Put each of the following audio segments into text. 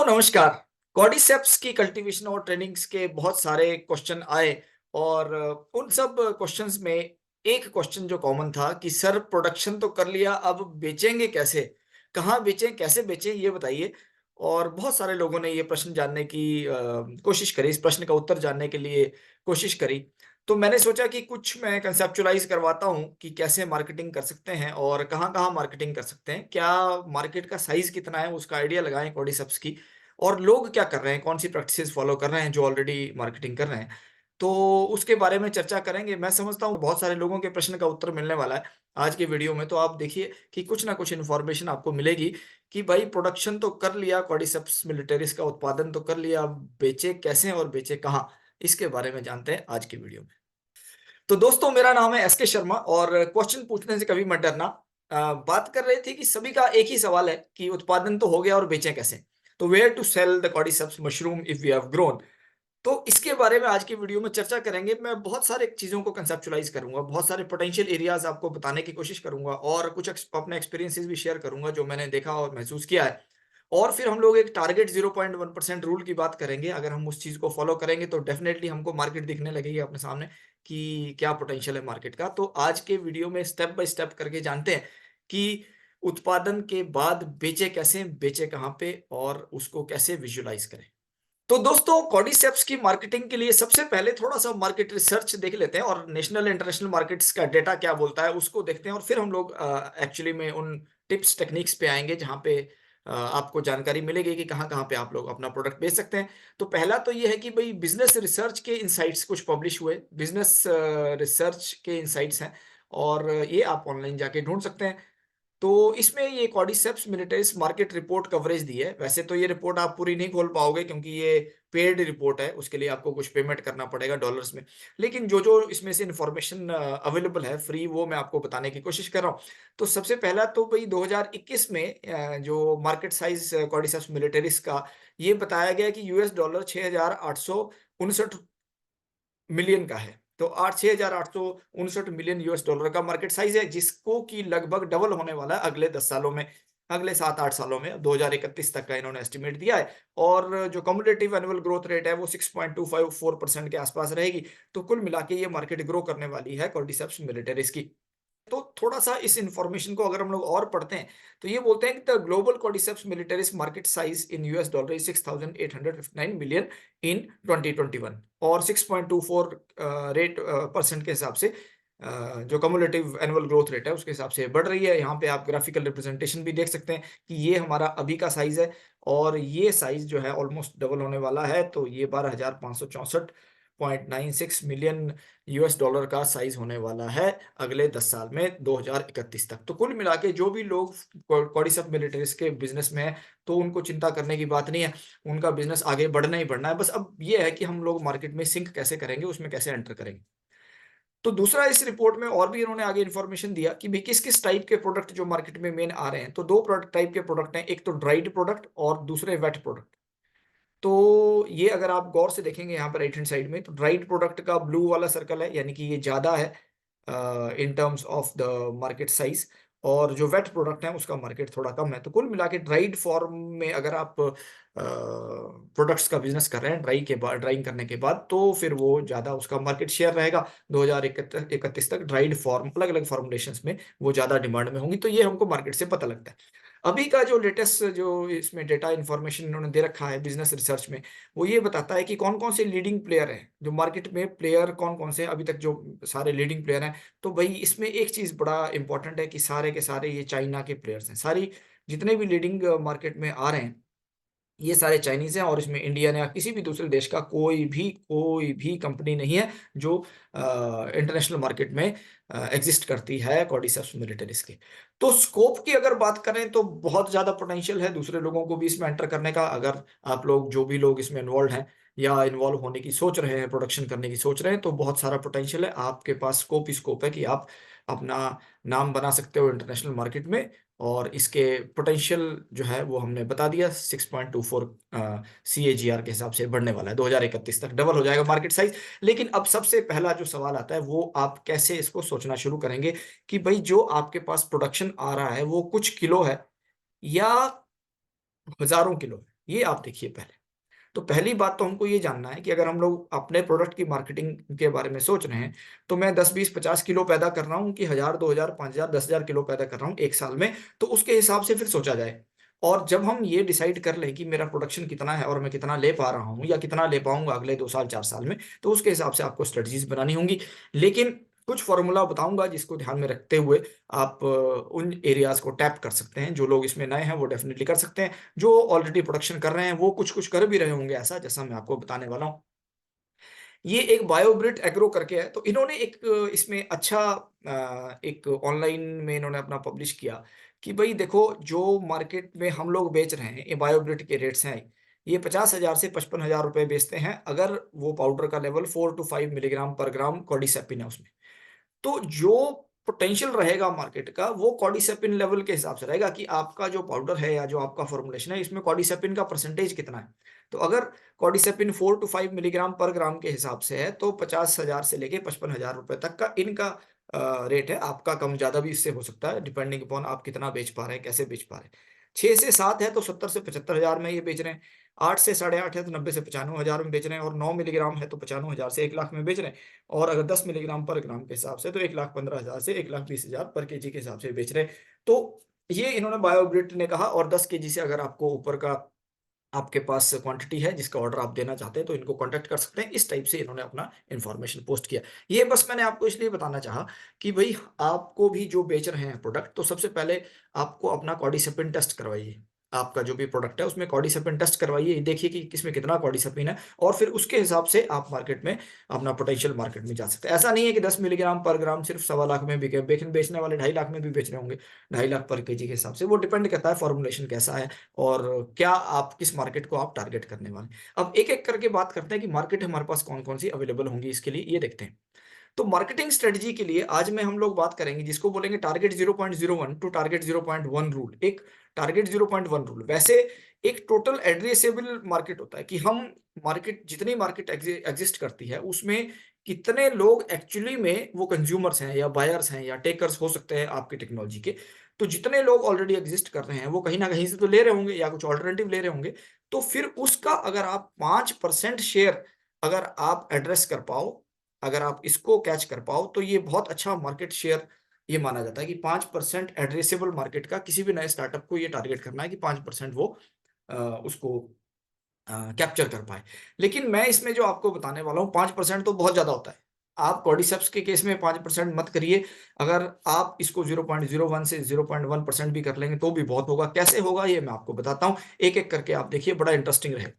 दोस्तों नमस्कार। कॉर्डिसेप्स की कल्टीवेशन और ट्रेनिंग्स के बहुत सारे क्वेश्चन आए और उन सब क्वेश्चंस में एक क्वेश्चन जो कॉमन था कि सर प्रोडक्शन तो कर लिया, अब बेचेंगे कैसे? कहाँ बेचें, कैसे बेचें ये बताइए। और बहुत सारे लोगों ने ये प्रश्न जानने की कोशिश करी, इस प्रश्न का उत्तर जानने के लिए कोशिश करी। तो मैंने सोचा कि कुछ मैं कंसेप्चुअलाइज़ करवाता हूँ कि कैसे मार्केटिंग कर सकते हैं और कहाँ-कहाँ मार्केटिंग कर सकते हैं। क्या मार्केट का साइज़ कितना है उसका आइडिया लगाएँ कॉर्डिसेप्स की और लोग क्या कर रहे हैं, कौन-सी प्रैक्टिसेज़ फ़ॉलो कर रहे हैं जो ऑलरेडी मार्केटिंग कर रहे हैं। तो उसके बारे में चर्चा करेंगे। मैं समझता हूँ बहुत सारे लोगों के प्रश्न का उत्तर मिलने वाला है आज की वीडियो में। तो आप देखिए कि कुछ ना कुछ इन्फॉर्मेशन आपको मिलेगी कि भाई प्रोडक्शन तो कर लिया, कॉर्डिसेप्स मिलिटरीज़ का उत्पादन तो कर लिया, अब बेचे कैसे और बेचे कहाँ? इसके बारे में जानते हैं आज की वीडियो में। तो दोस्तों मेरा नाम है एसके शर्मा और क्वेश्चन पूछने से कभी मत डरना। बात कर रहे थे कि सभी का एक ही सवाल है कि उत्पादन तो हो गया और बेचें कैसे? तो where to sell the cordyceps mushroom if we have grown. तो इसके बारे में आज की वीडियो में चर्चा करेंगे। मैं बहुत सारे चीज़ों को कंसेप्चुअलाइज़ करूँगा, बहुत सारे पोटेंशियल एरियाज़ आपको बताने की कोशिश करूँगा और कुछ अपने एक्सपीरियंसेस भी शेयर करूँगा जो मैंने देखा और महसूस किया है। और फिर हम लोग एक टारगेट 0.1% रूल की बात करेंगे। अगर हम उस चीज़ को फ़ॉलो करेंगे तो डेफ़िनेटली हमको मार्केट दिखने लगेगी अपने सामने कि क्या पोटेंशियल है मार्केट का। तो आज के वीडियो में स्टेप बाय स्टेप करके जानते हैं कि उत्पादन के बाद बेचे कैसे, बेचे कहाँ पे और उसको कैसे विज़ुअलाइज़ करें। तो दोस्तों कॉर्डिसेप्स की मार्केटिंग के लिए सबसे पहले थोड़ा-सा मार्केट रिसर्च देख लेते हैं और नेशनल इंटरनेशनल मार्केट्स का डेटा क्या बोलता है उसको देखते हैं और फिर हम लोग एक्चुअली में उन टिप्स टेक्निक्स पे आएँगे जहाँ पे आपको जानकारी मिलेगी कि कहाँ-कहाँ पे आप लोग अपना प्रोडक्ट बेच सकते हैं। तो पहला तो ये है कि भई बिज़नेस रिसर्च के इनसाइट्स कुछ पब्लिश हुए, बिज़नेस रिसर्च के इनसाइट्स हैं और ये आप ऑनलाइन जाके ढूँढ सकते हैं। तो इसमें ये cordyceps militaries market report coverage दी है। वैसे तो ये रिपोर्ट आप पूरी नहीं खोल पाओगे क्योंकि ये पेड रिपोर्ट है, उसके लिए आपको कुछ पेमेंट करना पड़ेगा डॉलर्स में। लेकिन जो-जो इसमें से इन्फॉर्मेशन अवेलेबल है फ्री वो मैं आपको बताने की कोशिश कर रहा हूँ। तो सबसे पहला तो भई 2021 में जो मार्केट साइज़ कॉर्डिसेप्स मिलिटरीज का ये बताया गया कि यूएस डॉलर 6,859 मिलियन का है। तो 6,859 मिलियन यूएस डॉलर का मार्केट साइज़ है, जिसको कि लगभग डबल होने वाला है अगले 10 सालों में, अगले 7-8 सालों में, 2031 तक का इन्होंने एस्टिमेट दिया है और जो क्युमुलेटिव एनुअल ग्रोथ रेट है, वो 6.254% के आसपास रहेगी। तो कुल मिला के ये मार्केट ग्रो करने वाली है कॉर्डिसेप्स मिलिटरीज़ की। तो थोड़ा-सा इस इन्फॉर्मेशन को अगर हम लोग और पढ़ते हैं, तो ये बोलते हैं कि the global cordyceps militaris market size in US dollar is 6,859 million in 2021 और 6.24 परसेंट के हिसाब से जो क्युमुलेटिव एनुअल ग्रोथ रेट है, उसके हिसाब से बढ़ रही है। यहाँ पे आप ग्राफिकल रिप्रेजेंटेशन भी देख सकते हैं कि ये हमारा अभी का साइज़ है और ये साइज़ जो है ऑलमोस्ट डबल होने वाला है, तो ये 12,564.96 मिलियन यूएस डॉलर का साइज़ होने वाला है अगले 10 साल में 2031 तक। तो कुल मिला के जो भी लोग कॉर्डिसेप मिलिटरीज़ के बिज़नेस में हैं, तो उनको चिंता करने की बात नहीं है। उनका बिज़नेस आगे बढ़ना ही बढ़ना है। बस अब ये है कि हम लोग मार्केट में सिंक कैसे करेंगे, उसमें कैसे एंटर करेंगे। तो दूसरा इस रिपोर्ट में और भी इन्होंने आगे इन्फॉर्मेशन दिया कि भई किस-किस टाइप के प्रोडक्ट जो मार्केट में मेन आ रहे हैं। तो 2 प्रोडक्ट टाइप के प्रोडक्ट हैं, एक तो ड्राइड प्रोडक्ट और दूसरे वेट प्रोडक्ट। तो ये अगर आप गौर से देखेंगे यहाँ पर राइट हैंड साइड में, तो ड्राइड प्रोडक्ट का ब्लू वाला सर्कल है, यानी कि ये ज़्यादा है in terms of the market size और जो वेट प्रोडक्ट है, उसका मार्केट थोड़ा कम है। तो कुल मिला के ड्राइड फॉर्म में अगर आप प्रोडक्ट्स का बिज़नेस कर रहे हैं, ड्राइंग करने के बाद, तो फिर वो ज़्यादा उसका मार्केट शेयर रहेगा। 2031 तक ड्राइड फॉर्म अलग-अलग फॉर्मुलेशंस में वो ज़्यादा डिमांड में होंगी, तो ये हमको मार्केट से पता लगता है। अभी का जो लेटेस्ट जो इसमें डेटा इन्फॉर्मेशन इन्होंने दे रखा है बिज़नेस रिसर्च में, वो ये बताता है कि कौन-कौन से लीडिंग प्लेयर हैं, जो मार्केट में प्लेयर कौन-कौन से अभी तक जो सारे लीडिंग प्लेयर हैं। तो भई इसमें एक चीज़ बड़ा इम्पोर्टेंट है कि सारे के सारे ये चाइना के प्लेयर्स हैं। सारी जितने भी लीडिंग मार्केट में आ रहे हैं, ये सारे चाइनीज़ हैं और इसमें इंडियन या किसी भी दूसरे देश का कोई भी कंपनी नहीं है जो इंटरनेशनल मार्केट में एग्ज़िस्ट करती है कॉर्डिसेप्स मिलिटरीज़ की। तो स्कोप की अगर बात करें तो बहुत ज़्यादा पोटेंशियल है दूसरे लोगों को भी इसमें एंटर करने का। अगर आप लोग जो भी लोग इसमें इन्वॉल्व्ड हैं या इन्वॉल्व होने की सोच रहे हैं, प्रोडक्शन करने की सोच रहे हैं, तो बहुत सारा पोटेंशियल है। आपके पास स्कोप ही स्कोप है कि आप अपना नाम बना सकते हो इंटरनेशनल मार्केट में और इसके पोटेंशियल जो है वो हमने बता दिया 6.24 सीएजीआर के हिसाब से बढ़ने वाला है 2031 तक डबल हो जाएगा मार्केट साइज। लेकिन अब सबसे पहला जो सवाल आता है वो आप कैसे इसको सोचना शुरू करेंगे कि भाई जो आपके पास प्रोडक्शन आ रहा है वो कुछ किलो है या हजारों किलो है। ये आप देखिए पहले। तो पहली बात तो हमको ये जानना है कि अगर हम लोग अपने प्रोडक्ट की मार्केटिंग के बारे में सोच रहे हैं, तो मैं 10, 20, 50 किलो पैदा कर रहा हूँ कि 1000, 2000, 5000, 10,000 किलो पैदा कर रहा हूँ 1 साल में, तो उसके हिसाब से फिर सोचा जाए। और जब हम ये डिसाइड कर लें कि मेरा प्रोडक्शन कितना है और मैं कितना ले पा रहा हूँ या कितना ले पाऊँगा अगले 2 साल, 4 साल में, तो उसके हिसाब से आपको स्ट्रेटजीज़ बनानी होंगी। लेकिन कुछ फ़ॉर्मूला बताऊँगा जिसको ध्यान में रखते हुए आप उन एरियाज़ को टैप कर सकते हैं। जो लोग इसमें नए हैं, वो डेफ़िनिटली कर सकते हैं। जो ऑलरेडी प्रोडक्शन कर रहे हैं, वो कुछ-कुछ कर भी रहे होंगे ऐसा, जैसा मैं आपको बताने वाला हूँ। ये एक बायोब्रिट एग्रो करके है, तो इन्होंने एक इसमें अच्छा एक ऑनलाइन में इन्होंने अपना पब्लिश किया कि भई देखो, जो मार्केट में हम लोग बेच रहे हैं, ये बायोब्रिट के रेट्स हैं। ये 50,000 से 55,000 रुपए बेचते हैं, अगर वो पाउडर का लेवल 4 टू 5 मिलीग्राम पर ग्राम कॉर्डिसेपिन है उसमें। तो जो पोटेंशियल रहेगा मार्केट का, वो कॉर्डिसेपिन लेवल के हिसाब से रहेगा कि आपका जो पाउडर है या जो आपका फॉर्मुलेशन है, इसमें कॉर्डिसेपिन का परसेंटेज कितना है। तो अगर कॉर्डिसेपिन 4 टू 5 मिलीग्राम पर ग्राम के हिसाब से है, तो 50,000 से लेके 55,000 रुपए तक का इनका रेट है। आपका कम ज़्यादा भी इससे हो सकता है, डिपेंडिंग अपॉन आप कितना बेच पा रहे हैं, कैसे बेच पा रहे हैं। 6 से 7 है तो 70 से 75,000 में ये बेच रहे हैं। 8 से 8.5 है तो 90 से 95,000 में बेच रहे हैं, और 9 मिलीग्राम है तो 95,000 से 1 लाख में बेच रहे हैं। और अगर 10 मिलीग्राम पर ग्राम के हिसाब से तो 1,15,000 से 1,20,000 पर केजी के हिसाब से बेच रहे हैं। तो ये इन्होंने बायोब्रिट ने कहा, और 10 केजी से अगर आपको ऊपर का आपके पास क्वांटिटी है जिसका ऑर्डर आप देना चाहते हैं, तो इनको कॉन्टैक्ट कर सकते हैं। इस टाइप से इन्होंने अपना इन्फॉर्मेशन पोस्ट किया। ये बस मैंने आपको इसलिए बताना चाहा कि भई आपको भी जो बेच रहे हैं प्रोडक्ट, तो सबसे पहले आपको अपना कॉर्डिसेपिन टेस्ट करवाइए। आपका जो भी प्रोडक्ट है उसमें कॉर्डिसेपिन टेस्ट करवाइए, देखिए कि किसमें कितना कॉर्डिसेपिन है, और फिर उसके हिसाब से आप मार्केट में अपना पोटेंशियल मार्केट में जा सकते हैं। ऐसा नहीं है कि 10 मिलीग्राम पर ग्राम सिर्फ 1.25 लाख में बिके, लेकिन बेचने वाले 2.5 लाख में भी बेच रहे होंगे, 2.5 लाख पर केजी के हिसाब से। वो डिपेंड करता है फॉर्मूलेशन कैसा है और क्या आप किस मार्केट को आप टारगेट करने वाले हैं। अब एक-एक करके बात करते हैं कि मार्केट हमारे पास कौन-कौन सी अवेलेबल होंगी इसके लिए, ये देखते हैं। तो मार्केटिंग स्ट्रेटजी के लिए आज में हम लोग बात करेंगे जिसको बोलेंगे टारगेट 0.01 टू टारगेट 0.1 रूल। एक टारगेट 0.1 रूल, वैसे एक टोटल एड्रेसेबल मार्केट होता है कि हम मार्केट, जितनी मार्केट एग्जिस्ट करती है उसमें कितने लोग एक्चुअली में वो कंज्यूमर्स हैं या बायर्स हैं या टेकर्स हो सकते हैं आपकी टेक्नोलॉजी के। तो जितने लोग ऑलरेडी एग्जिस्ट कर रहे हैं वो कहीं ना कहीं से तो ले रहे होंगे या कुछ ऑल्टरनेटिव ले रहे होंगे। तो फिर उसका अगर आप 5% शेयर अगर आप एड्रेस कर पाओ, अगर आप इसको कैच कर पाओ, तो ये बहुत अच्छा मार्केट शेयर ये माना जाता है कि 5% एड्रेसेबल मार्केट का किसी भी नए स्टार्टअप को ये टारगेट करना है कि 5% वो उसको कैप्चर कर पाए। लेकिन मैं इसमें जो आपको बताने वाला हूँ, 5% तो बहुत ज़्यादा होता है। आप कॉर्डिसेप्स के केस में 5% मत करिए। अगर आप इसको 0.01 से 0.1% भी कर लेंगे तो भी बहुत होगा। कैसे होगा ये मैं आपको बताता हूँ। एक-एक करके आप देखिए, बड़ा इंटरेस्टिंग रहेगा।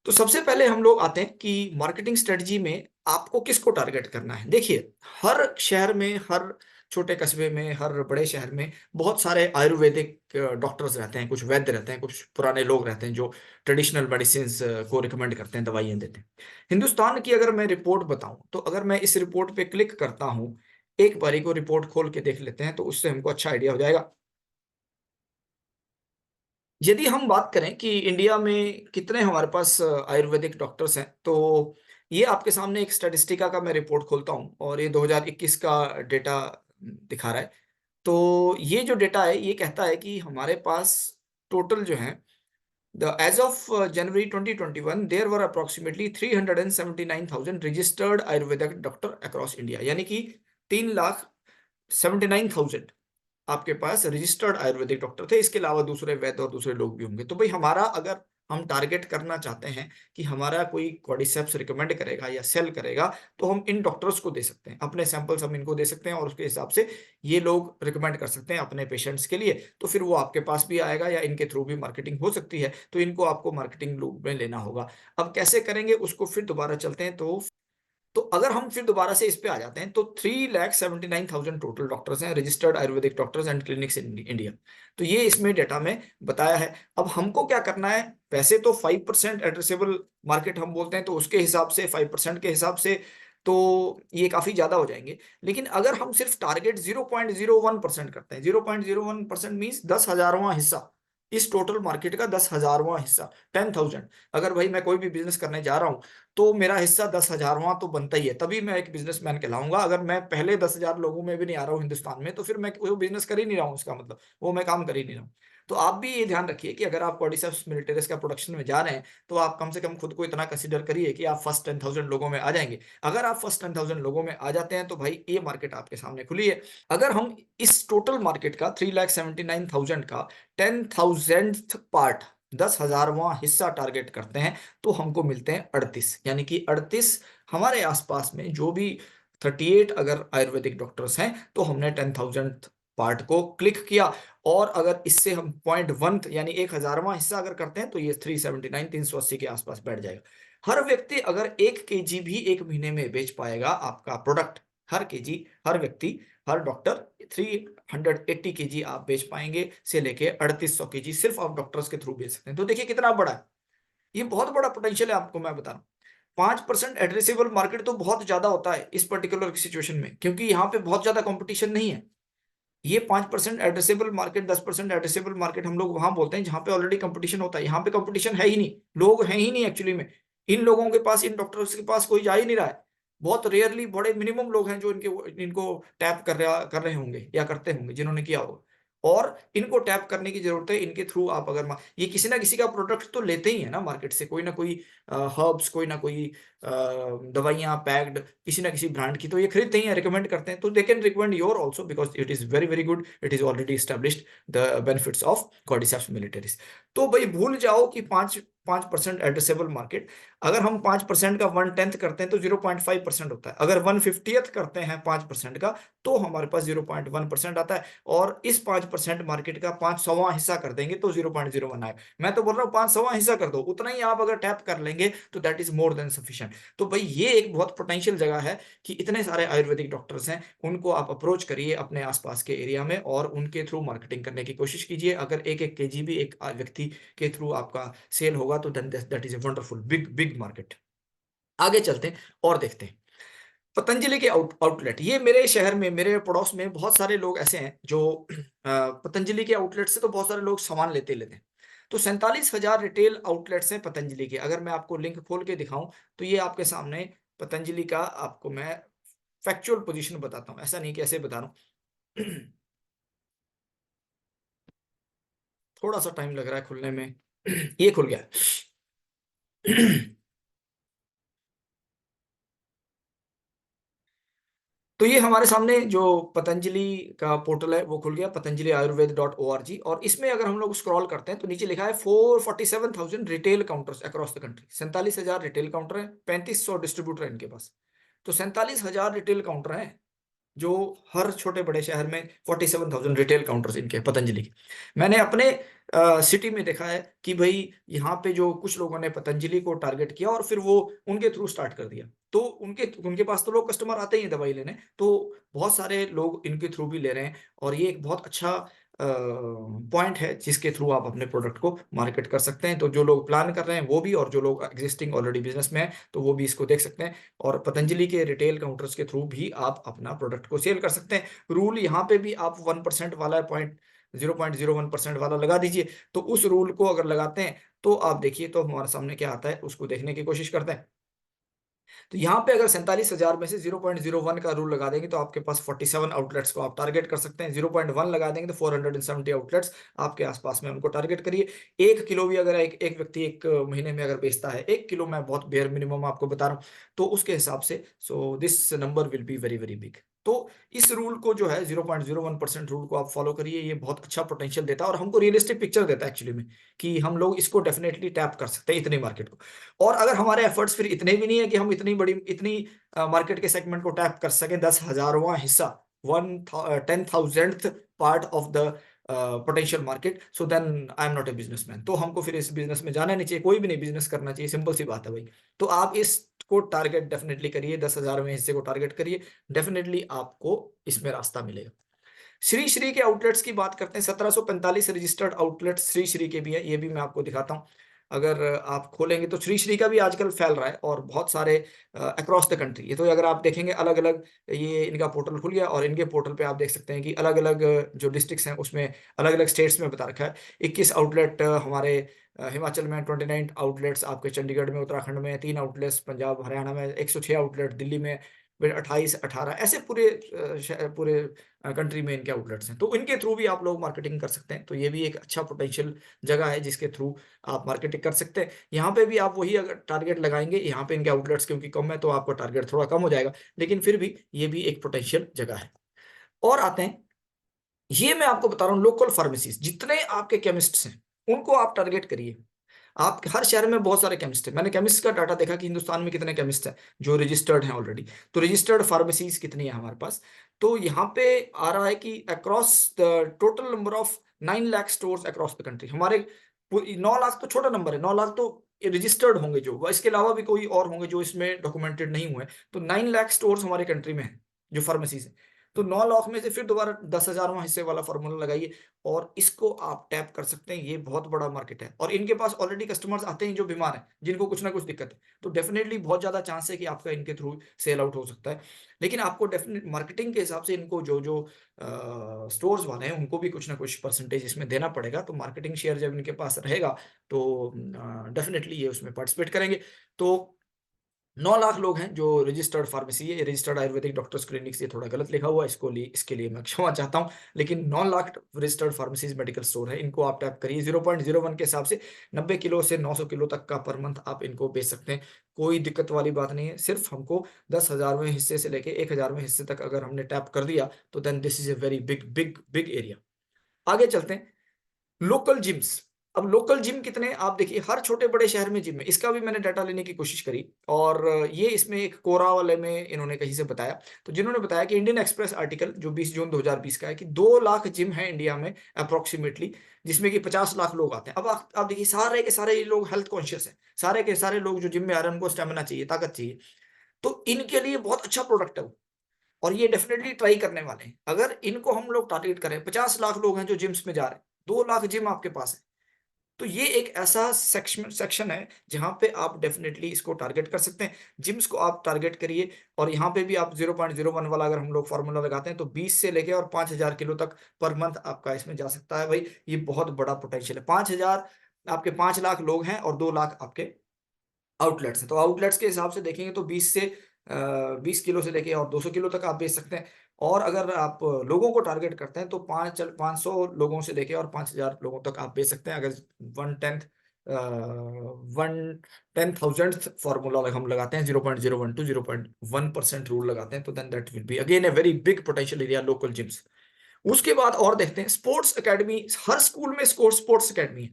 तो सबसे पहले हम लोग आते हैं कि मार्केटिंग स्ट्रेटजी में आपको किसको टारगेट करना है। देखिए, हर शहर में, हर छोटे कस्बे में, हर बड़े शहर में बहुत सारे आयुर्वेदिक डॉक्टर्स रहते हैं, कुछ वैद्य रहते हैं, कुछ पुराने लोग रहते हैं जो ट्रेडिशनल मेडिसिन्स को रिकमेंड करते हैं, दवाइयाँ देते हैं। हिंदुस्तान की अगर मैं रिपोर्ट बताऊँ, तो अगर मैं इस रिपोर्ट पे क्लिक करता हूँ, एक बारी को रिपोर्ट खोल के देख लेते हैं, तो उससे हमको अच्छा आइडिया हो जाएगा। यदि हम बात करें कि इंडिया में कितने हमारे पास आयुर्वेदिक डॉक्टर्स हैं, तो ये आपके सामने एक स्टैटिस्टिका का मैं रिपोर्ट खोलता हूँ और ये 2021 का डेटा दिखा रहा है। तो ये जो डेटा है, ये कहता है कि हमारे पास टोटल जो है, the as of January 2021 there were approximately 379,000 registered Ayurvedic doctor across India, यानी कि 3,79,000 आपके पास रजिस्टर्ड आयुर्वेदिक डॉक्टर थे। इसके अलावा दूसरे वैद्य और दूसरे लोग भी होंगे। तो भई हमारा, अगर हम टारगेट करना चाहते हैं कि हमारा कोई कॉर्डिसेप्स रिकमेंड करेगा या सेल करेगा, तो हम इन डॉक्टर्स को दे सकते हैं। अपने सैंपल्स हम इनको दे सकते हैं और उसके हिसाब से ये लोग रिकमेंड कर सकते हैं अपने पेशेंट्स के लिए। तो फिर वो आपके पास भी आएगा या इनके थ्रू भी मार्केटिंग हो सकती है। तो इनको आपको मार्केटिंग लूप में लेना होगा। अब कैसे करेंगे उसको फिर दोबारा चलते हैं। तो अगर हम फिर दोबारा से इस पे आ जाते हैं, तो 3,79,000 टोटल डॉक्टर्स हैं, registered Ayurvedic doctors and clinics in India. तो ये इसमें डेटा में बताया है। अब हमको क्या करना है, वैसे तो 5% एड्रेसेबल मार्केट हम बोलते हैं, तो उसके हिसाब से 5% के हिसाब से तो ये काफ़ी ज़्यादा हो जाएँगे। लेकिन अगर हम सिर्फ टारगेट 0.01% करते हैं, 0.01% मीन्स 10,000वाँ हिस्सा, इस टोटल मार्केट का 10,000वाँ हिस्सा, 10,000। अगर भाई मैं कोई भी बिज़नेस करने जा रहा हूँ, तो मेरा हिस्सा 10,000वाँ तो बनता ही है, तभी मैं एक बिज़नेसमैन कहलाऊँगा। अगर मैं पहले 10,000 लोगों में भी नहीं आ रहा हूँ हिंदुस्तान में, तो फिर मैं वो बिज़नेस कर ही नहीं रहा हूँ, इसका मतलब, वो मैं काम कर ही नहीं रहा हूँ। तो आप भी ये ध्यान रखिए कि अगर आप कॉर्डिसेप्स मिलिटरिस का प्रोडक्शन में जा रहे हैं, तो आप कम से कम खुद को इतना कंसीडर करिए कि आप फर्स्ट 10,000 लोगों में आ जाएंगे। अगर आप फर्स्ट 10,000 लोगों में आ जाते हैं तो भाई ये मार्केट आपके सामने खुली है। अगर हम इस टोटल मार्केट का 3,79,000 का 10,000th पार्ट, 10,000वां हिस्सा टारगेट करते हैं, तो हमको मिलते हैं 38, यानी कि 38 हमारे आसपास में जो भी 38 अगर आयुर्वेदिक डॉक्टर्स हैं, तो हमने 10,000th पार्ट को क्लिक किया। और अगर इससे हम 0.1 यानी 1,000वां हिस्सा अगर करते हैं, तो ये 379 380 के आसपास बैठ जाएगा। हर व्यक्ति अगर 1 केजी भी एक महीने में बेच पाएगा आपका प्रोडक्ट, हर केजी, हर व्यक्ति, हर डॉक्टर 380 केजी आप बेच पाएंगे, से लेके 3800 केजी सिर्फ आप डॉक्टर्स के थ्रू बेच सकते हैं। तो देखिए कितना बड़ा है, ये बहुत बड़ा पोटेंशियल है, आपको मैं बता रहा हूँ। 5% एड्रेसेबल मार्केट तो बहुत ज्यादा होता है इस पर्टिकुलर सिचुएशन में, क्योंकि यहाँ पे बहुत ज्यादा कंपटीशन नहीं है। ये 5% एड्रेसेबल मार्केट, 10% एड्रेसेबल मार्केट हम लोग वहां बोलते हैं जहां पे ऑलरेडी कंपटीशन होता है। यहाँ पे कंपटीशन है ही नहीं, लोग हैं ही नहीं एक्चुअली में। इन लोगों के पास, इन डॉक्टर्स के पास कोई जा ही नहीं रहा है। बहुत रेयरली, बड़े मिनिमम लोग हैं जो इनको टैप कर रहे होंगे या करते होंगे, जिन्होंने किया होगा। और इनको टैप करने की जरूरत है। इनके थ्रू आप अगर ये किसी ना किसी का प्रोडक्ट तो लेते ही है ना मार्केट से, कोई ना कोई हर्ब्स, कोई ना कोई दवाइयाँ पैक्ड किसी ना किसी ब्रांड की, तो ये खरीदते ही हैं, रिकमेंड करते हैं। तो they can recommend your also, because it is very very good, it is already established the benefits of cordyceps militaris. तो भाई भूल जाओ कि 5% एड्रेसेबल मार्केट। अगर हम 5% का 1/10 करते हैं तो 0.5% होता है। अगर 1/50th करते हैं 5% का, तो हमारे पास 0.1% आता है। और इस 5% मार्केट का 500वां हिस्सा कर देंगे तो 0.01 आएगा। मैं तो बोल रहा हूँ 500वां हिस्सा कर दो, उतना ही आप अगर टैप कर लेंगे तो that is more than sufficient. तो भाई ये एक बहुत पोटेंशियल जगह है कि इतने सारे आयुर्वेदिक डॉक्टर्स हैं, उनको आप अप्रोच करिए अपने आसपास के एरिया में और उनके थ्रू मार्केटिंग करने की कोशिश कीजिए। अगर एक एक केजी भी एक व्यक्ति के थ्रू आपका सेल होगा तो then that is a wonderful big big market. आगे चलते हैं और देखते हैं पतंजलि के आउटलेट। ये मेरे शहर में, मेरे पड़ोस में बहुत सारे लोग ऐसे हैं जो पतंजलि के आउटलेट से तो बहुत सारे लोग सामान लेते लेते हैं। तो 47,000 रिटेल आउटलेट्स हैं पतंजलि के। अगर मैं आपको लिंक खोल के दिखाऊं तो ये आपके सामने पतंजलि का, आपको मैं फैक्चुअल पोजीशन बताता हूं, ऐसा नहीं कि ऐसे बता रहा हूं। थोड़ा सा टाइम लग रहा है खुलने में। ये खुल गया। तो ये हमारे सामने जो पतंजलि का पोर्टल है वो खुल गया, patanjaliayurved.org। और इसमें अगर हम लोग स्क्रॉल करते हैं तो नीचे लिखा है 447,000 retail counters across the country. 47,000 retail counter है, 3500 डिस्ट्रीब्यूटर है इनके पास। तो 47,000 रिटेल काउंटर हैं जो हर छोटे बड़े शहर में, 47,000 रिटेल काउंटर्स इनके पतंजलि के। मैंने अपने सिटी में देखा है कि भाई यहाँ पे जो कुछ लोगों ने पतंजलि को टारगेट किया और फिर वो उनके थ्रू स्टार्ट कर दिया। तो उनके उनके पास तो लोग कस्टमर आते ही हैं दवाई लेने, तो बहुत सारे लोग इनके थ्रू भी ले रहे हैं। और ये एक बहुत अच्छा पॉइंट है जिसके थ्रू आप अपने प्रोडक्ट को मार्केट कर सकते हैं। तो जो लोग प्लान कर रहे हैं वो भी, और जो लोग एग्जिस्टिंग ऑलरेडी बिजनेस में हैं तो वो भी इसको देख सकते हैं। और पतंजलि के रिटेल काउंटर्स के थ्रू भी आप अपना प्रोडक्ट को सेल कर सकते हैं। रूल यहाँ पे भी आप 1% वाला 0.01% वाला लगा दीजिए। तो उस रूल को अगर लगाते हैं तो आप देखिए तो हमारे सामने क्या आता है, उसको देखने की कोशिश करते हैं। तो यहाँ पे अगर 47,000 में से 0.01 का रूल लगा देंगे तो आपके पास 47 आउटलेट्स को आप टारगेट कर सकते हैं। 0.1 लगा देंगे तो 470 आउटलेट्स आपके आसपास में, उनको टारगेट करिए। 1 किलो भी अगर एक व्यक्ति एक महीने में अगर बेचता है, 1 किलो, मैं बहुत बेयर मिनिमम आपको बता रहा हूँ, तो उसके हिसाब से so this number will be very very big. तो इस रूल को जो है 0.01% रूल को आप फॉलो करिए। ये बहुत अच्छा पोटेंशियल देता है और हमको रियलिस्टिक पिक्चर देता है एक्चुअली में, कि हम लोग इसको डेफिनेटली टैप कर सकते हैं इतनी मार्केट को। और अगर हमारे एफर्ट्स फिर इतने भी नहीं है कि हम इतनी मार्केट के सेगमेंट को टैप कर सकें, 10,000वां हिस्सा, 10,000th part of the potential market, so then I am not a businessman. तो हमको फिर इस बिजनेस में जाना नहीं चाहिए, कोई भी नहीं बिजनेस करना चाहिए, सिंपल सी बात है भाई। तो आप इसको टारगेट डेफिनेटली करिए, 10,000वें हिस्से को टारगेट करिए, डेफिनेटली आपको इसमें रास्ता मिलेगा। श्री श्री के आउटलेट्स की बात करते हैं। 1745 रजिस्टर्ड आउटलेट्स श्री श्री के भी है, ये भी मैं आपको दिखाता हूँ। अगर आप खोलेंगे तो श्री श्री का भी आजकल फैल रहा है और बहुत सारे अक्रॉस द कंट्री। ये तो अगर आप देखेंगे अलग अलग, ये इनका पोर्टल खुल गया और इनके पोर्टल पे आप देख सकते हैं कि अलग अलग जो डिस्ट्रिक्ट्स हैं उसमें अलग अलग स्टेट्स में बता रखा है। 21 आउटलेट हमारे हिमाचल में, 29 आउटलेट्स आपके चंडीगढ़ में, उत्तराखंड में 3 आउटलेट्स, पंजाब हरियाणा में 106 आउटलेट, दिल्ली में फिर 28, 18 ऐसे पूरे पूरे कंट्री में इनके आउटलेट्स हैं। तो इनके थ्रू भी आप लोग मार्केटिंग कर सकते हैं। तो ये भी एक अच्छा पोटेंशियल जगह है जिसके थ्रू आप मार्केटिंग कर सकते हैं। यहाँ पे भी आप वही अगर टारगेट लगाएँगे, यहाँ पे इनके आउटलेट्स क्योंकि कम है तो आपका टारगेट थोड़ा कम हो जाएगा, लेकिन फिर भी ये भी एक पोटेंशियल जगह है। और आते हैं, ये मैं आपको बता रहा हूँ लोकल फार्मेसीज़ जितने आपके केमिस्ट्स हैं, उनको आप टारगेट करिए। आप हर शहर में बहुत सारे केमिस्ट हैं। मैंने केमिस्ट का डाटा देखा कि हिंदुस्तान में कितने केमिस्ट हैं, जो रजिस्टर्ड हैं ऑलरेडी। तो रजिस्टर्ड फार्मेसीज़ कितनी है हमारे पास? तो यहाँ पे आ रहा है कि across the total number of 9 lakh stores across the country. हमारे 9 लाख तो छोटा नंबर है, 9 लाख तो रजिस्टर्ड होंगे जो, इसके अलावा भी कोई और होंगे जो इसमें डॉक्यूमेंटेड नहीं हुए हैं। तो 9 लाख स्टोर्स हमारे कंट्री में हैं, जो फार्मेसीज़ हैं। तो 9 लाख में से फिर दोबारा 10,000वां हिस्से वाला फ़ॉर्मूला लगाइए और इसको आप टैप कर सकते हैं। ये बहुत बड़ा मार्केट है और इनके पास ऑलरेडी कस्टमर्स आते हैं जो बीमार हैं, जिनको कुछ ना कुछ दिक्कत है। तो डेफ़िनेटली बहुत ज़्यादा चांस है कि आपका इनके थ्रू सेल आउट हो सकता है। लेकिन आपको डेफ़िनेट मार्केटिंग के हिसाब से इनको जो स्टोर्स वाले हैं, उनको भी कुछ ना कुछ परसेंटेज इसमें देना पड़ेगा। तो मार्केटिंग शेयर जब इनके पास रहेगा तो डेफ़िनेटली ये उसमें पार्टिसिपेट करेंगे। तो 9 लाख लोग हैं जो रजिस्टर्ड फार्मेसी है, रजिस्टर्ड आयुर्वेदिक डॉक्टर्स क्लिनिक्स, ये थोड़ा गलत लिखा हुआ है, इसके लिए मैं क्षमा चाहता हूँ। लेकिन 9 lakh registered pharmacies medical store है, इनको आप टैप करिए। 0.01 के हिसाब से 90 किलो से 900 किलो तक का पर मंथ आप इनको बेच सकते हैं। कोई दिक्कत वाली बात नहीं है, सिर्फ़ हमको 10,000वें हिस्से से लेके 1,000वें हिस्से तक अगर हमने टैप कर दिया, तो then this is a very big big big area. आगे चलते हैं। Local gyms. अब लोकल जिम कितने आप देखिए हर छोटे-बड़े शहर में जिम है। इसका भी मैंने डाटा लेने की कोशिश करी और ये इसमें एक कोरा वाले में इन्होंने कहीं से बताया। तो जिन्होंने बताया कि इंडियन एक्सप्रेस आर्टिकल जो 20 जून 2020 का है कि 2 लाख जिम हैं इंडिया में अप्रॉक्सिमेटली, जिसमें कि 50 लाख लोग आते हैं। अब आप देखिए सारे के सारे ये लोग हेल्थ कॉन्शियस हैं। सारे के सारे लोग जो जिम में आ रहे हैं उनको स्टैमिना चाहिए, ताकत चाहिए। तो इनके लिए बहुत अच्छा प्रोडक्ट है वो और ये डेफिनिटली ट्राई करने वाले हैं। अगर इनको हम लोग टारगेट करें, 50 लाख लोग हैं जो जिम्स में जा रहे हैं, 2 लाख जिम आपके पास है। तो ये एक ऐसा सेक्शन है जहाँ पे आप डेफ़िनेटली इसको टारगेट कर सकते हैं। जिम्स को आप टारगेट करिए और यहाँ पे भी आप 0.01 वाला अगर हम लोग फ़ॉर्मूला लगाते हैं तो 20 से लेके और 5,000 किलो तक पर मंथ आपका इसमें जा सकता है भाई, ये बहुत बड़ा पोटेंशियल है। 5,000 आपके 5 लाख लोग हैं और 2 लाख आपके आउटलेट्स हैं। तो आउटलेट्स के हिसाब से देखेंगे तो 20 से 20 किलो से लेके और 200 किलो तक आप बेच सकते हैं। और अगर आप लोगों को टारगेट करते हैं तो 500 लोगों से लेके और 5,000 लोगों तक आप बेच सकते हैं। अगर 1/10 1/10,000th फॉर्मूला हम लगाते हैं 0.01 टू 0.1% रूल लगाते हैं तो then that will be again a very big potential area local gyms. उसके बाद और देखते हैं स्पोर्ट्स एकेडमी। हर स्कूल में स्पोर्ट्स एकेडमी है।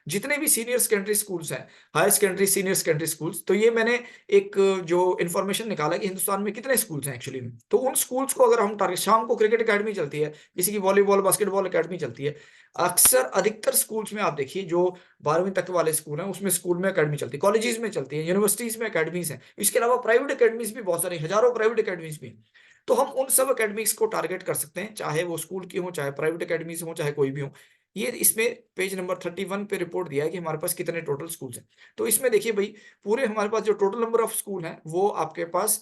जितने भी सीनियर सेकेंडरी स्कूल्स हैं, higher secondary, senior secondary schools, तो ये मैंने एक जो इन्फॉर्मेशन निकाला कि हिंदुस्तान में कितने स्कूल्स हैं एक्चुअली में। तो उन स्कूल्स को अगर हम टारगेट, शाम को क्रिकेट एकेडमी चलती है, किसी की वॉलीबॉल, बास्केटबॉल एकेडमी चलती है। अक्सर अधिकतर स्कूल्स में आप देखिए जो 12वीं तक वाले स्कूल हैं, उसमें स्कूल में एकेडमी चलती है, कॉलेजेस में चलती है, यूनिवर्सिटीज़ में एकेडमीज़ हैं। इसके अलावा प्राइवेट एकेडमीज़ भी बहुत सारी, हज़ारों प्राइवेट एकेडमीज़ भी हैं। तो हम उन सब एकेडमीज़ को टारगेट कर सकते हैं, चाहे वो स्कूल की हों, चाहे प्राइवेट एकेडमीज़ हों, चाहे कोई भी हो। ये इसमें पेज नंबर 31 पे रिपोर्ट दिया है कि हमारे पास कितने टोटल स्कूल्स हैं। तो इसमें देखिए भई, पूरे हमारे पास जो टोटल नंबर ऑफ स्कूल हैं, वो आपके पास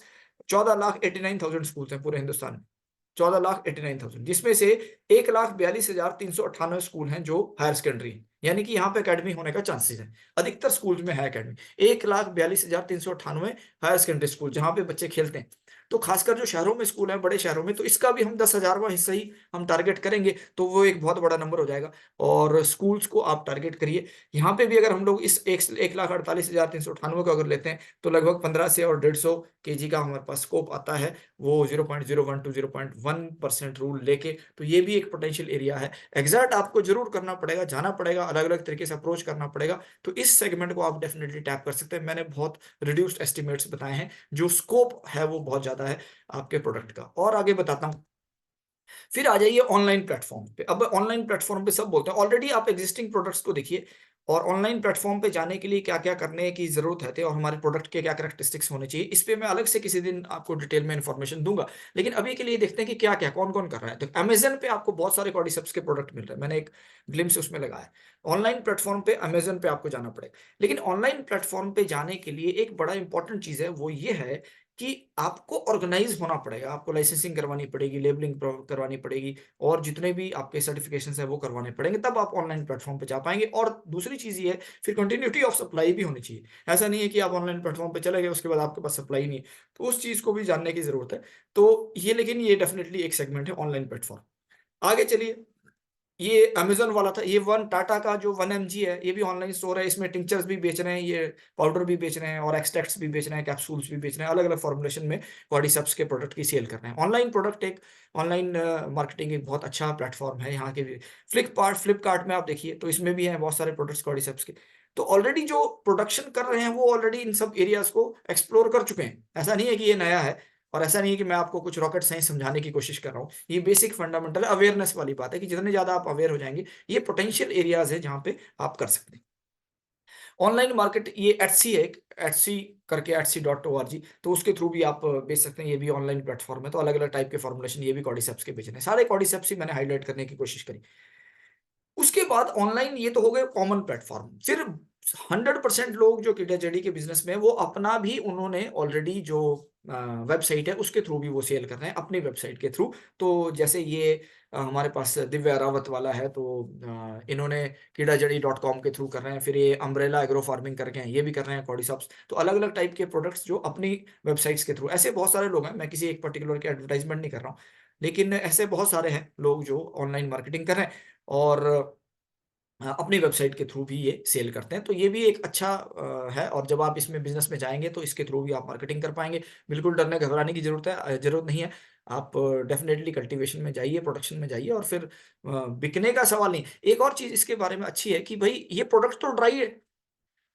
14,89,000 स्कूल्स हैं पूरे हिंदुस्तान में। 14,89,000 जिसमें से 1,42,398 स्कूल हैं जो हायर सेकेंडरी हैं। यानी कि यहाँ पे एकेडमी होने का चांसेस है। अधिकतर स्कूल्स में है एकेडमी। 1,42,398 हायर सेकेंडरी स्कूल जहाँ पे बच्चे खेलते हैं। तो खासकर जो शहरों में स्कूल हैं, बड़े शहरों में, तो इसका भी हम 10,000वां हिस्सा ही हम टारगेट करेंगे, तो वो एक बहुत बड़ा नंबर हो जाएगा और स्कूल्स को आप टारगेट करिए। यहाँ पे भी अगर हम लोग इस 1,48,398 को अगर लेते हैं, तो लगभग 15 से और 150 केजी का हमारे पास स्कोप आता है, वो 0.01 टू 0.1% रूल लेके। तो ये भी एक पोटेंशियल एरिया है। एग्ज़ैक्ट आपको ज़रूर करना पड़ेगा, जाना पड़ेगा, अलग-अलग तरीके से अप्रोच करना पड़ेगा। तो इस सेगमेंट को आप डेफ़िनिटली टैप कर सकते हैं। मैंने बहुत रिड्यूस्ड एस्टिमेट्स बताए हैं, जो स्कोप है वो बहुत ज़्यादा है आपके प्रोडक्ट का। और आगे बताता हूँ। फिर आ जाइए ऑनलाइन प्लेटफ़ॉर्म पे। अब ऑनलाइन प्लेटफ़ॉर्म पे सब बोलते हैं, ऑलरेडी आप एक्जिस्टिंग प्रोडक्ट्स को देखिए और ऑनलाइन प्लेटफ़ॉर्म पे जाने के लिए क्या-क्या करने की ज़रूरत है और हमारे प्रोडक्ट के क्या कैरेक्टरिस्टिक्स होने चाहिए, इस पे मैं अलग से किसी दिन आपको डिटेल में इन्फॉर्मेशन दूँगा। लेकिन अभी के लिए देखते हैं कि क्या-क्या, कौन-कौन कर रहा है। तो अमेज़न पे आपको बहुत सारे कॉर्डिसेप्स के प्रोडक्ट मिल रहे हैं। मैंने एक ग्लिम्प्स उसमें लगाया है। ऑनलाइन प्लेटफ़ॉर्म पे अमेज़न पे आपको जाना पड़ेगा। लेकिन ऑनलाइन प्लेटफ़ॉर्म पे जाने के लिए एक बड़ा इम्पोर्टेंट चीज़ है, वो ये है कि आपको ऑर्गेनाइज होना पड़ेगा, आपको लाइसेंसिंग करवानी पड़ेगी, लेबलिंग करवानी पड़ेगी और जितने भी आपके सर्टिफिकेशन है वो करवाने पड़ेंगे, तब आप ऑनलाइन प्लेटफॉर्म पे जा पाएंगे। और दूसरी चीज ये है, फिर कंटिन्यूटी ऑफ सप्लाई भी होनी चाहिए। ऐसा नहीं है कि आप ऑनलाइन प्लेटफॉर्म पे चले गए उसके बाद आपके पास सप्लाई नहीं है, तो उस चीज को भी जानने की जरूरत है। तो ये, लेकिन ये डेफिनेटली एक सेगमेंट है ऑनलाइन प्लेटफॉर्म। आगे चलिए, ये अमेज़न वाला था, ये वन टाटा का जो 1mg है, ये भी ऑनलाइन स्टोर है, इसमें टिंक्चर्स भी बेच रहे हैं, ये पाउडर भी बेच रहे हैं और एक्सट्रैक्ट्स भी बेच रहे हैं, कैप्सूल्स भी बेच रहे हैं, अलग-अलग फॉर्मुलेशन में कॉर्डिसेप्स के प्रोडक्ट की सेल कर रहे हैं। ऑनलाइन प्रोडक्ट एक ऑनलाइन मार्केटिंग एक बहुत अच्छा प्लेटफ़ॉर्म है यहाँ के भी। फ्लिपकार्ट में आप देखिए तो इसमें भी हैं बहुत सारे प्रोडक्ट्स कॉर्डिसेप्स के। तो ऑलरेडी जो प्रोडक्शन कर रहे हैं वो ऑलरेडी इन सब एरियाज़ को एक्सप्लोर कर चुके हैं। ऐसा नहीं है कि ये नया है और ऐसा नहीं है कि मैं आपको कुछ रॉकेट साइंस समझाने की कोशिश कर रहा हूँ। ये बेसिक फंडामेंटल अवेयरनेस वाली बात है कि जितने ज़्यादा आप अवेयर हो जाएँगे, ये पोटेंशियल एरियाज़ है जहाँ पे आप कर सकते हैं। ऑनलाइन मार्केट ये एट्सी है एक, एट्सी करके etsy.org, तो उसके थ्रू भी आप बेच सकते हैं। ये भी ऑनलाइन प्लेटफ़ॉर्म है, तो अलग-अलग टाइप के फॉर्मुलेशन ये भी कॉर्डिसेप्स के बेच रहे हैं। सारे कॉर्डिसेप्स ही मैंने हाइलाइट करने की कोशिश करी। उसके बाद ऑनलाइन ये तो हो गए कॉमन प्लेटफ़ॉर्म। फिर 100% लोग जो किडाजेडी के बिज़नेस में हैं, वो अपना भी उन्होंने ऑलरेडी जो वेबसाइट है, उसके थ्रू भी वो सेल कर रहे हैं, अपनी वेबसाइट के थ्रू। तो जैसे ये हमारे पास दिव्या रावत वाला है, तो इन्होंने किडाजेडी.com के थ्रू कर रहे हैं। फिर ये अम्ब्रेला एग्रो फार्मिंग करके हैं, ये भी कर रहे हैं कॉर्डिसॉप्स। तो अलग-अलग टाइप के प्रोडक्ट्स जो अपनी वेबसाइट्स के थ्रू, ऐसे बहुत सारे लोग हैं, मैं किसी एक पर्टिकुलर की एडवर्टाइज़मेंट नहीं कर रहा हूँ। लेकिन ऐसे बहुत सारे हैं लोग जो ऑनलाइन मार्केटिंग कर रहे हैं और अपनी वेबसाइट के थ्रू भी ये सेल करते हैं। तो ये भी एक अच्छा है और जब आप इसमें बिज़नेस में जाएँगे तो इसके थ्रू भी आप मार्केटिंग कर पाएँगे। बिल्कुल डरने घबराने की ज़रूरत नहीं है। आप डेफ़िनेटली कल्टीवेशन में जाइए, प्रोडक्शन में जाइए और फिर बिकने का सवाल नहीं। एक और चीज़ इसके बारे में अच्छी है कि भई ये प्रोडक्ट तो ड्राई है,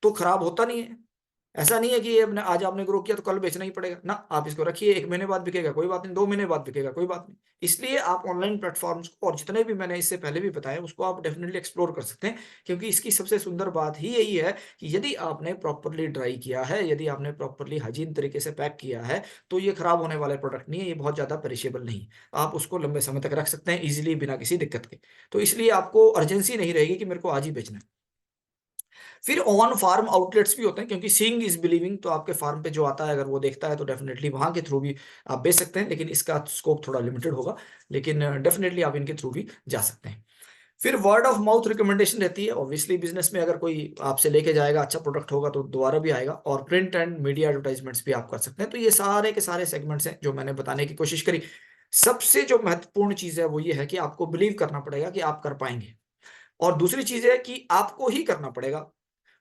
तो खराब होता नहीं है। ऐसा नहीं है कि ये आपने आज आपने ग्रो किया तो कल बेचना ही पड़ेगा। ना, आप इसको रखिए, 1 महीने बाद बिकेगा कोई बात नहीं, 2 महीने बाद बिकेगा कोई बात नहीं। इसलिए आप ऑनलाइन प्लेटफ़ॉर्म्स को और जितने भी मैंने इससे पहले भी बताए उसको आप डेफ़िनिटली एक्सप्लोर कर सकते हैं, क्योंकि इसकी सबसे सुंदर बात ही यही है कि यदि आपने प्रॉपर्ली ड्राई किया है, यदि आपने प्रॉपर्ली हाइजीन तरीके से पैक किया है, तो ये खराब होने वाला प्रोडक्ट नहीं है, ये बहुत ज़्यादा पेरिशेबल नहीं है। आप उसको लंबे समय तक रख सकते हैं ईज़िली बिना किसी दिक्कत के। तो इसलिए आपको अर्जेंसी नहीं रहेगी कि मेरे को आज ही बेचना है। फिर ऑन फार्म आउटलेट्स भी होते हैं, क्योंकि सीइंग इज़ बिलीविंग। तो आपके फार्म पे जो आता है अगर वो देखता है तो डेफ़िनिटली वहाँ के थ्रू भी आप बेच सकते हैं, लेकिन इसका स्कोप थोड़ा लिमिटेड होगा। लेकिन डेफ़िनिटली आप इनके थ्रू भी जा सकते हैं। फिर वर्ड ऑफ माउथ रिकमेंडेशन रहती है। ऑब्वियसली बिज़नेस में अगर कोई आपसे लेके जाएगा, अच्छा प्रोडक्ट होगा तो दोबारा भी आएगा और प्रिंट एंड मीडिया एडवर्टाइज़मेंट्स भी आप कर सकते हैं। तो ये सारे के सारे सेगमेंट्स हैं जो मैंने बताने की कोशिश करी। सबसे जो महत्वपूर्ण चीज़ है वो ये है कि आपको बिलीव करना पड़ेगा कि आप कर पाएँगे और दूसरी चीज़ है कि आपको ही करना पड़ेगा।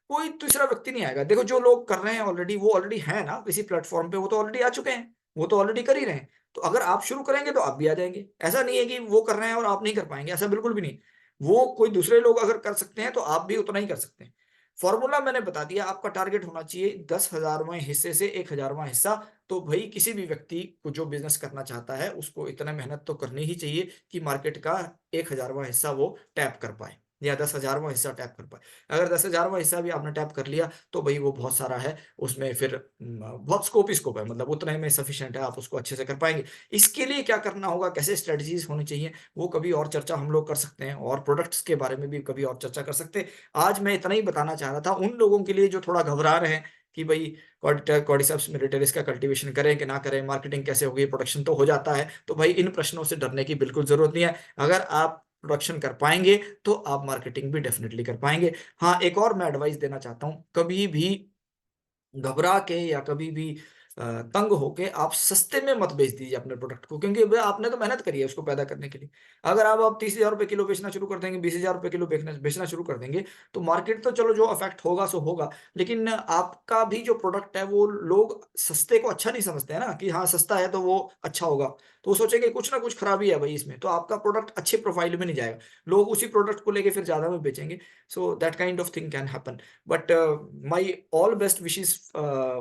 कोई तीसरा व्यक्ति नहीं आएगा। देखो जो लोग कर रहे हैं ऑलरेडी, वो ऑलरेडी हैं ना किसी प्लेटफ़ॉर्म पे, वो तो ऑलरेडी आ चुके हैं। वो तो ऑलरेडी कर ही रहे हैं। तो अगर आप शुरू करेंगे तो आप भी आ जाएँगे। ऐसा नहीं है कि वो कर रहे हैं और आप नहीं कर पाएँगे, ऐसा बिल्कुल भी नहीं। वो कोई दूसरे लोग अगर कर सकते हैं तो आप भी उतना ही कर सकते हैं। फ़ॉर्मूला मैंने बता दिया, आपका टारगेट होना चाहिए 10,000वाँ हिस्से से 1,000वाँ हिस्सा। तो भई किसी भी व्यक्ति को जो बिज़नेस करना चाहता है, उसको इतना मेहनत तो करनी ही चाहिए कि मार्केट का 1,000वाँ हिस्सा वो टैप कर पाए या 10,000वाँ हिस्सा टैप कर पाए। अगर 10,000वाँ हिस्सा भी आपने टैप कर लिया तो भई वो बहुत सारा है, उसमें फिर बहुत स्कोप ही स्कोप है, मतलब उतने में सफिशिएंट है, आप उसको अच्छे से कर पाएँगे। इसके लिए क्या करना होगा, कैसे स्ट्रैटेजीज़ होनी चाहिए, वो कभी और चर्चा हम लोग कर सकते हैं और प्रोडक्ट्स के बारे में भी कभी और चर्चा कर सकते हैं। आज मैं इतना ही बताना चाह रहा था उन लोगों के लिए जो थोड़ा घबरा रहे हैं कि भई कॉर्डिसेप्स मिलिटरिस का कल्टीवेशन करें कि ना करें, मार्केटिंग कैसे होगी, प्रोडक्शन तो हो जाता है। तो भई इन प्रश्नों से डरने की बिल्कुल ज़रूरत नहीं है। अगर आप प्रोडक्शन कर पाएँगे, तो आप मार्केटिंग भी डेफ़िनिटली कर पाएँगे। हाँ, एक और मैं एडवाइस देना चाहता हूँ, कभी भी घबरा के या कभी भी तंग होके आप सस्ते में मत बेच दीजिए अपने प्रोडक्ट को, क्योंकि भई आपने तो मेहनत करी है उसको पैदा करने के लिए। अगर आप 30,000 रुपए किलो बेचना शुरू कर देंगे, 20,000 रुपए किलो बेचना बेचना शुरू कर देंगे, तो मार्केट तो चलो जो अफ़ेक्ट होगा सो होगा, लेकिन आपका भी जो प्रोडक्ट है वो लोग सस्ते को अच्छा नहीं समझते हैं ना कि हाँ, सस्ता है तो वो अच्छा होगा। तो वो सोचेंगे कुछ ना कुछ खराबी है भई इसमें, तो आपका प्रोडक्ट अच्छे प्रोफ़ाइल में नहीं जाएगा। लोग उसी प्रोडक्ट को लेके फिर ज़्यादा में बेचेंगे। So that kind of thing can happen. But my all best wishes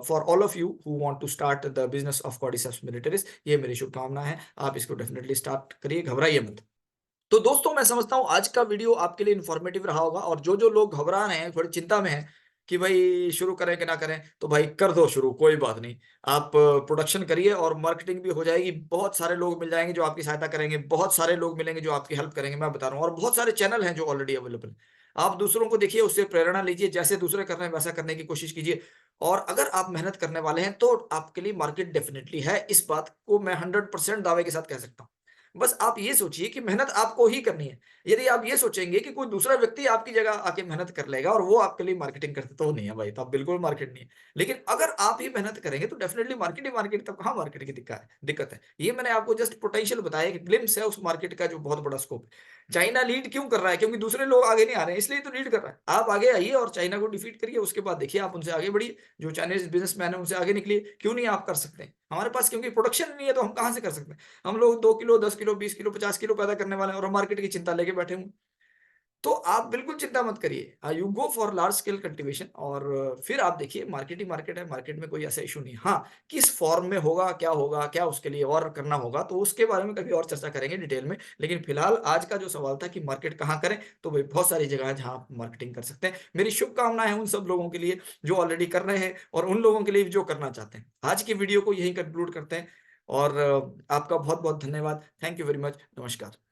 for all of you who want to start the business of Cordyceps militaris। ये मेरी शुभकामनाएं हैं। आप इसको डेफिनेटली स्टार्ट करिए, घबराइए मत। तो दोस्तों मैं समझता हूँ आज का वीडियो आपके लिए इन्फॉर्मेटिव रहा होगा और जो लोग घबरा रहे हैं, थोड़ी चिंता में हैं कि भाई शुरू करें कि ना करें, तो भाई कर दो शुरू, कोई बात नहीं। आप प्रोडक्शन करिए और मार्केटिंग भी हो जाएगी। बहुत सारे लोग मिल जाएंगे जो आपकी सहायता करेंगे, बहुत सारे लोग मिलेंगे जो आपकी हेल्प करेंगे, मैं बता रहा हूँ। और बहुत सारे चैनल हैं जो ऑलरेडी अवेलेबल हैं। आप दूसरों को देखिए, उससे प्रेरणा लीजिए, जैसे दूसरे कर रहे हैं वैसा करने की कोशिश कीजिए। और अगर आप मेहनत करने वाले हैं तो आपके लिए मार्केट डेफ़िनिटली है, इस बात को मैं 100% दावे के साथ कह सकता हूँ। बस आप ये सोचिए कि मेहनत आपको ही करनी है। यदि आप ये सोचेंगे कि कोई दूसरा व्यक्ति आपकी जगह आके मेहनत कर लेगा और वो आपके लिए मार्केटिंग करता है, तो नहीं है भाई, तब बिल्कुल मार्केट नहीं है। लेकिन अगर आप ही मेहनत करेंगे तो डेफ़िनिटली मार्केट ही मार्केट, तब कहाँ मार्केट की दिक्कत है। ये मैंने आपको जस्ट पोटेंशियल बताया, कि ग्लिम्प्स है उस मार्केट का जो बहुत बड़ा स्कोप है। चाइना लीड क्यों कर रहा है? क्योंकि दूसरे लोग आगे नहीं आ रहे हैं, इसलिए तो लीड कर रहा है। आप आगे आइए और चाइना को डिफीट करिए, उसके बाद देखिए आप उनसे आगे बढ़िए। जो चाइनीज़ बिज़नेसमैन हैं उनसे आगे निकलिए, क्यों नहीं आप कर सकते हैं? हमारे पास क्योंकि प्रोडक्शन नहीं है, तो हम कहाँ से कर सकते हैं? हम लोग 2 किलो, 10 किलो, 20 किलो, 50 किलो पैदा करने वाले हैं और हम मार्केट की चिंता लेके बैठे हुए हैं। तो आप बिल्कुल चिंता मत करिए। You go for large scale cultivation, और फिर आप देखिए, मार्केट ही मार्केट है, मार्केट में कोई ऐसा इश्यू नहीं है। हाँ, किस फॉर्म में होगा, क्या उसके लिए और करना होगा, तो उसके बारे में कभी और चर्चा करेंगे डिटेल में। लेकिन फिलहाल आज का जो सवाल था कि मार्केट कहाँ करें, तो भई बहुत सारी जगह है जहाँ आप मार्केटिंग कर सकते हैं। मेरी शुभकामनाएँ हैं उन सब लोगों के लिए जो ऑलरेडी कर रहे हैं, और उन लोगों के लिए भी जो करना चाहते हैं। आज की वीडियो को यहीं कंक्लूड करते हैं, और आपका बहुत-बहुत धन्यवाद। Thank you very much. नमस्कार।